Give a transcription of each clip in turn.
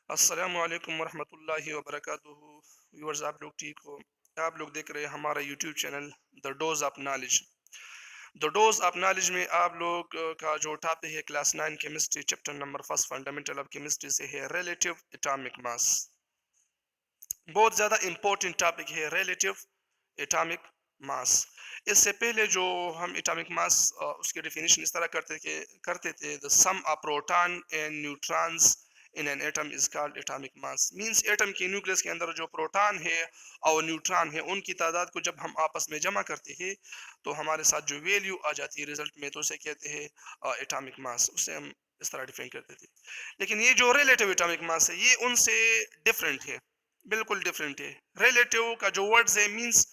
अस्सलामु अलैकुम वरहमतुल्लाहि वबरकातुहू। व्यूअर्स, आप लोग ठीक हो? आप लोग देख रहे हैं हमारा YouTube channel the dose of knowledge. The dose of knowledge में आप लोग का जो टॉपिक है class 9 chemistry chapter number first fundamental of chemistry से है रिलेटिव एटॉमिक मास। बहुत ज़्यादा इंपॉर्टेंट टॉपिक है रिलेटिव एटॉमिक मास। इससे पहले जो हम एटॉमिक मास उसकी डेफिनेशन इस तरह करते थे the sum of proton and neutrons in an atom is called atomic mass. Means atom के न्यूक्लियस के अंदर जो प्रोटॉन है और न्यूट्रॉन है उनकी तादाद को जब हम आपस में जमा करते हैं तो हमारे साथ जो वैल्यू आ जाती है रिजल्ट में, तो उसे कहते हैं एटॉमिक मास। उससे हम इस तरह डिफाइन करते थे। लेकिन ये जो रिलेटिव एटॉमिक मास है ये उनसे डिफरेंट है, बिल्कुल डिफरेंट है। रिलेटिव का जो वर्ड्स है मींस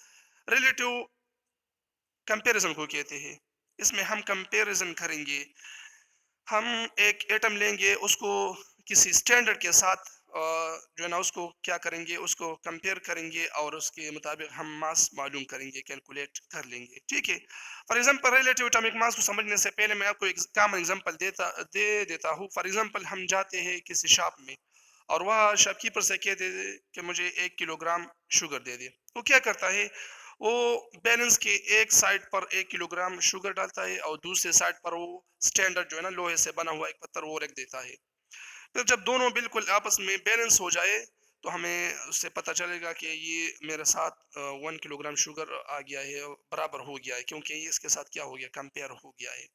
रिलेटिव कंपैरिजन को कहते हैं। इसमें हम कंपैरिजन करेंगे, हम एक एटम लेंगे, उसको किसी स्टैंडर्ड के साथ जो है ना उसको क्या करेंगे, उसको कंपेयर करेंगे और उसके मुताबिक हम मास मालूम करेंगे, कैलकुलेट कर लेंगे। ठीक है। फॉर एग्जांपल रिलेटिव एटॉमिक मास को समझने से पहले मैं आपको एक कॉमन एग्जांपल दे देता हूँ। फॉर एग्जांपल हम जाते हैं किसी शॉप में और वह शॉपकीपर से कहते कि मुझे 1 किलोग्राम शुगर दे दे। वो क्या करता है, वो बैलेंस के एक साइड पर 1 किलोग्राम शुगर डालता है और दूसरे साइड पर वो स्टैंडर्ड जो है ना लोहे से बना हुआ एक पत्थर वो रख देता है। फिर जब दोनों बिल्कुल आपस में बैलेंस हो जाए तो हमें उससे पता चलेगा कि ये मेरे साथ 1 किलोग्राम शुगर आ गया है, बराबर हो गया है, क्योंकि ये इसके साथ क्या हो गया, कंपेयर हो गया है।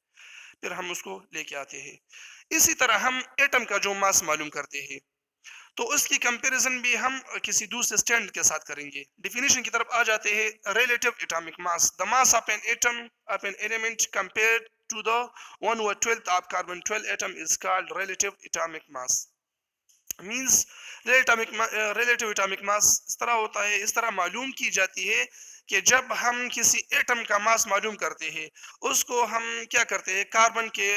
फिर हम उसको लेके आते हैं। इसी तरह हम एटम का जो मास मालूम करते हैं तो उसकी कंपैरिजन भी हम किसी दूसरे स्टैंड के साथ करेंगे। डेफिनेशन की तरफ आ जाते हैं। Relative atomic mass, the mass of an atom of an element compared to the 1/12 of carbon 12 atom is called relative atomic mass. Means relative atomic mass इस तरह होता है, इस तरह मालूम की जाती है कि जब हम किसी एटम का मास मालूम करते हैं उसको हम क्या करते हैं, कार्बन के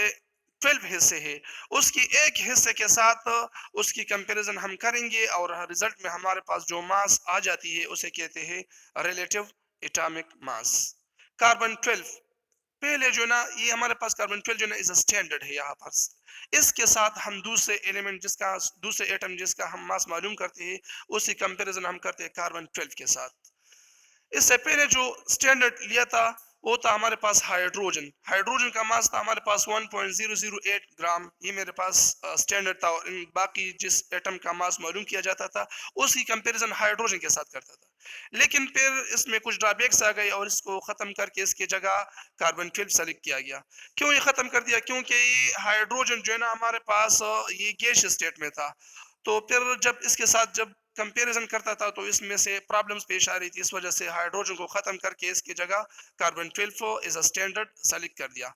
12 हिस्से हैं, उसकी एक हिस्से के साथ उसकी कंपैरिजन हम करेंगे और रिजल्ट में हमारे पास जो मास आ जाती है उसे कहते हैं रिलेटिव एटॉमिक मास। कार्बन 12 पहले जो ना, ये हमारे पास कार्बन 12 जो ना इज स्टैंडर्ड है यहाँ पर। इसके साथ हम दूसरे एलिमेंट जिसका, दूसरे एटम जिसका हम मास मालूम करते हैं उसी कंपैरिजन हम करते हैं कार्बन 12 के साथ। इससे पहले जो स्टैंडर्ड लिया था वो था हमारे पास हाइड्रोजन। हाइड्रोजन का मास था हमारे पास 1.008 ग्राम। ये मेरे पास स्टैंडर्ड था और इन बाकी जिस एटम का मास मालूम किया जाता था उसकी कंपैरिजन हाइड्रोजन के साथ करता था। लेकिन फिर इसमें कुछ ड्रॉबैक्स आ गए और इसको ख़त्म करके इसकी जगह कार्बन 12 सेलेक्ट किया गया। क्यों ये ख़त्म कर दिया? क्योंकि ये हाइड्रोजन जो है ना हमारे पास ये गैस स्टेट में था। तो फिर जब इसके साथ जब कंपैरिजन करता था तो इसमें से प्रॉब्लम्स पेश आ रही थी। इस वजह से हाइड्रोजन को खत्म करके इसकी जगह carbon 12 is a standard select कर दिया।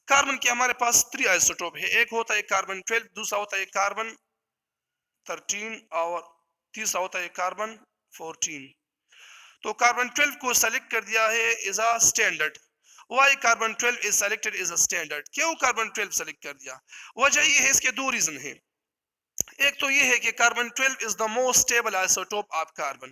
कार्बन के हमारे पास 3 आइसोटोप है। एक होता है कार्बन 12, दूसरा होता है कार्बन 13 और तीसरा होता है कार्बन 14। तो कार्बन 12 को सेलेक्ट कर दिया है is a standard. Why carbon 12 is selected is a standard? क्यों कार्बन 12 सेलेक्ट कर दिया? वजह ये है, इसके दो रीजन है। एक तो ये है कि carbon 12 is the most stable isotope of carbon,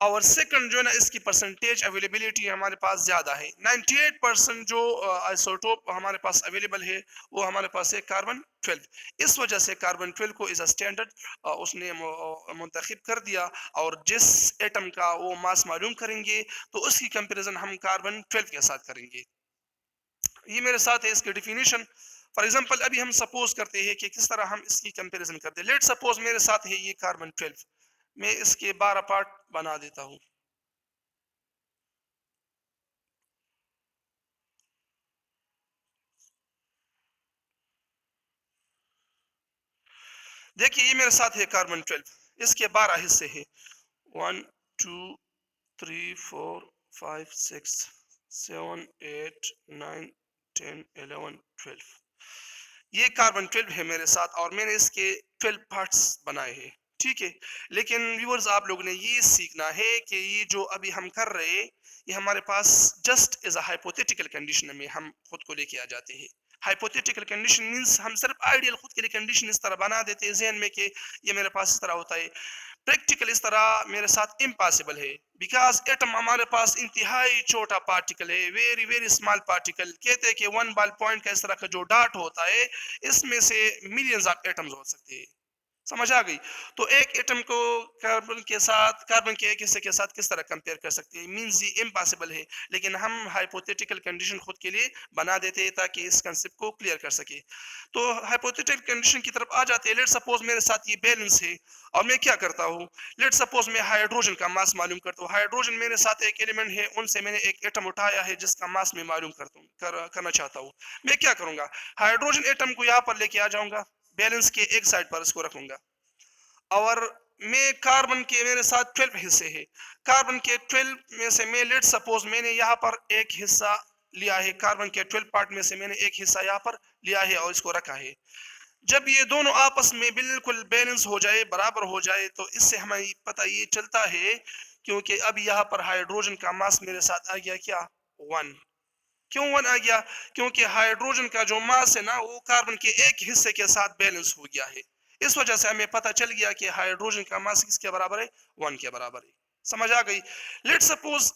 और सेकंड जो है ना इसकी परसेंटेज अवेलेबिलिटी हमारे पास ज़्यादा है। 98% जो आइसोटोप हमारे पास अवेलेबल है वो हमारे पास है कार्बन 12। इस वजह से कार्बन 12 को इज अ स्टैंडर्ड उसने मुंतखब कर दिया। और जिस एटम का वो मास मालूम करेंगे तो उसकी कंपैरिजन हम कार्बन 12 के साथ करेंगे। ये मेरे साथ है इसकी डिफिनीशन। फॉर एग्जांपल अभी हम सपोज करते हैं कि किस तरह हम इसकी कंपैरिजन करते हैं। लेट सपोज मेरे साथ है ये कार्बन 12, मैं इसके 12 पार्ट बना देता हूँ। देखिए ये मेरे साथ है कार्बन 12, इसके 12 हिस्से हैं। 1 2 3 4 5 6 7 8 9 10 11 12। ये कार्बन 12 है मेरे साथ और मैंने इसके 12 पार्ट्स बनाए हैं। ठीक है। लेकिन व्यूअर्स, आप लोगों ने ये सीखना है कि ये जो अभी हम कर रहे हैं ये हमारे पास just as a hypothetical condition में हम खुद को लेके आ जाते हैं। हाइपोथेटिकल कंडीशन मींस हम सिर्फ आइडियल खुद के लिए कंडीशन इस तरह बना देते हैं जहन में कि ये मेरे पास इस तरह होता है। प्रैक्टिकल इस तरह मेरे साथ इम्पॉसिबल है, बिकॉज एटम हमारे पास इंतहाई छोटा पार्टिकल है, वेरी वेरी स्मॉल पार्टिकल। कहते हैं कि 1 बॉल पॉइंट का इस तरह का जो डॉट होता है इसमें से मिलियंस ऑफ एटम्स हो सकते हैं। समझ आ गई। तो एक एटम को कार्बन के एक हिस्से के साथ किस तरह कंपेयर कर सकते हैं, मींस ये इम्पॉसिबल है, लेकिन हम हाइपोथेटिकल कंडीशन खुद के लिए बना देते हैं ताकि इस कंसेप्ट को क्लियर कर सके। तो हाइपोथेटिकल कंडीशन की तरफ आ जाते हैं। लेट सपोज मेरे साथ ये बैलेंस है और मैं क्या करता हूँ, लेट सपोज मैं हाइड्रोजन का मास मालूम करता हूँ। हाइड्रोजन मेरे साथ एक एलिमेंट है, उनसे मैंने एक एटम उठाया है जिसका मास मैं मालूम करना चाहता हूँ। मैं क्या करूंगा, हाइड्रोजन एटम को यहाँ पर लेके आ जाऊंगा, बैलेंस के एक साइड पर इसको रखूंगा, और मैं कार्बन के मेरे साथ 12 हिस्से हैं। कार्बन के 12 में से मैं लेट सपोज मैंने यहाँ पर एक हिस्सा लिया है, कार्बन के 12 पार्ट में से मैंने एक हिस्सा यहाँ पर लिया है और इसको रखा है। जब ये दोनों आपस में बिल्कुल बैलेंस हो जाए, बराबर हो जाए, तो इससे हमें पता ये चलता है, क्योंकि अब यहाँ पर हाइड्रोजन का मास मेरे साथ आ गया क्या, 1। क्यों 1 आ गया, क्योंकि हाइड्रोजन का जो मास है ना वो कार्बन के एक हिस्से के साथ बैलेंस हो गया है। इस वजह से हमें पता चल गया कि हाइड्रोजन का मास किसके बराबर है, 1 के बराबर है। समझ आ गई। लेट सपोज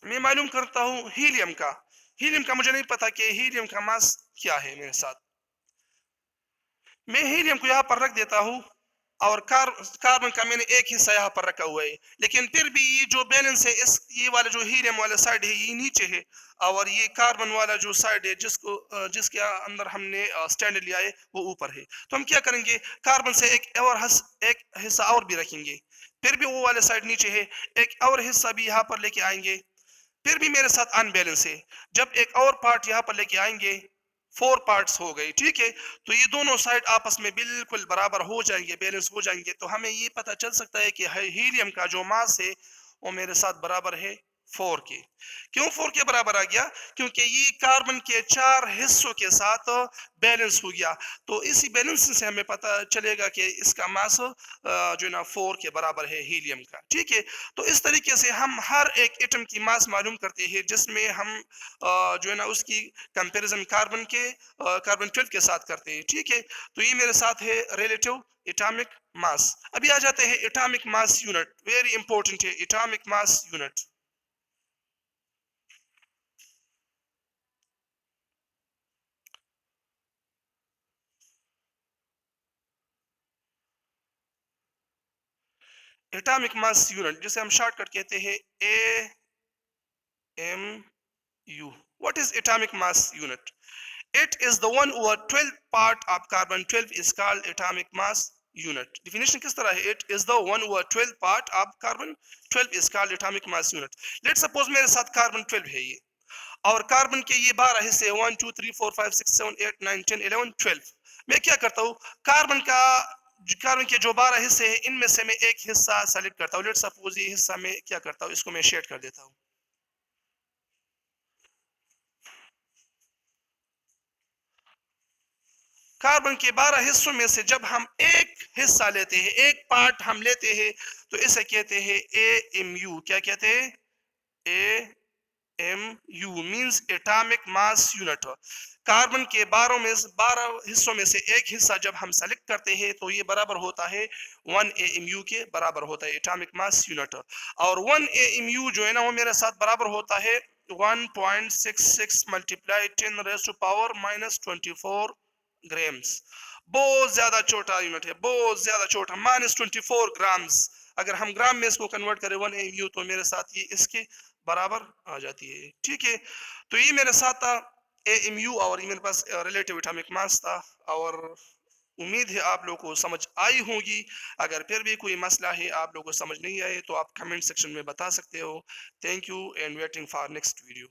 मैं मालूम करता हूं हीलियम का। हीलियम का मुझे नहीं पता कि हीलियम का मास क्या है मेरे साथ। मैं हीलियम को यहाँ पर रख देता हूँ और कार्बन का मैंने एक हिस्सा यहाँ पर रखा हुआ है, लेकिन फिर भी ये जो बैलेंस है, इस ये वाला जो हीलियम वाला साइड है ये नीचे है, और ये कार्बन वाला जो साइड है जिसके अंदर हमने स्टैंड लिया है वो ऊपर है। तो हम क्या करेंगे, कार्बन से एक हिस्सा और भी रखेंगे, फिर भी वो वाले साइड नीचे है, एक और हिस्सा भी यहाँ पर लेके आएंगे, फिर भी मेरे साथ अनबैलेंस है। जब एक और पार्ट यहाँ पर लेके आएंगे, 4 पार्ट्स हो गए, ठीक है। तो ये दोनों साइड आपस में बिल्कुल बराबर हो जाएंगे, बैलेंस हो जाएंगे, तो हमें ये पता चल सकता है कि हीलियम का जो मास है वो मेरे साथ बराबर है 4 के। क्यों 4 के बराबर आ गया, क्योंकि ये कार्बन के 4 हिस्सों के साथ बैलेंस हो गया। तो इसी बैलेंसिंग से हमें पता चलेगा कि इसका मास जो है ना 4 के बराबर है हीलियम का, ठीक है। तो इस तरीके से हम हर एक एटम की मास मालूम करते हैं, जिसमें हम जो है ना उसकी कंपैरिजन कार्बन 12 के साथ करते हैं, ठीक है। तो ये मेरे साथ है रिलेटिव एटॉमिक मास। अभी आ जाते हैं atomic mass unit, very important है atomic mass unit. Atomic mass unit जिसे हम शॉर्टकट कहते हैं AMU। What is atomic mass unit? It is the one over 12 part of carbon 12 is called atomic mass unit. Definition किस तरह है, it is the one over 12 part of carbon 12 is called atomic mass unit. Let's suppose मेरे साथ carbon 12 है ये, और carbon के ये 12 हिस्से 1 2 3 4 5 6 7 8 9 10 11 12। मैं क्या करता हूँ, कार्बन के जो 12 हिस्से हैं इनमें से मैं एक हिस्सा सेलेक्ट करता हूँ। लेट सपोज ये हिस्सा मैं क्या करता हूँ, इसको मैं शेड कर देता हूँ। कार्बन के 12 हिस्सों में से जब हम एक हिस्सा लेते हैं, एक पार्ट हम लेते हैं, तो इसे कहते हैं AMU। क्या कहते हैं, AMU means atomic mass unit. Carbon के 12 हिस्सों में से एक हिस्सा जब हम सेलेक्ट करते हैं तो ये बराबर होता है 1 AMU के बराबर होता है एटॉमिक मास यूनिट। और 1 AMU जो है ना वो मेरे साथ बराबर होता है 1.66 multiply 10 raise to power -24 grams. बहुत ज्यादा छोटा यूनिट है, बहुत ज्यादा छोटा, -24 ग्राम्स। अगर हम ग्राम में इसको कन्वर्ट करें 1 AMU तो मेरे साथ ये इसके बराबर आ जाती है, ठीक है। तो ये मेरे साथ था AMU और ये मेरे पास रिलेटिव एटॉमिक मास था। और उम्मीद है आप लोगों को समझ आई होगी। अगर फिर भी कोई मसला है, आप लोगों को समझ नहीं आए, तो आप कमेंट सेक्शन में बता सकते हो। Thank you and waiting for next video.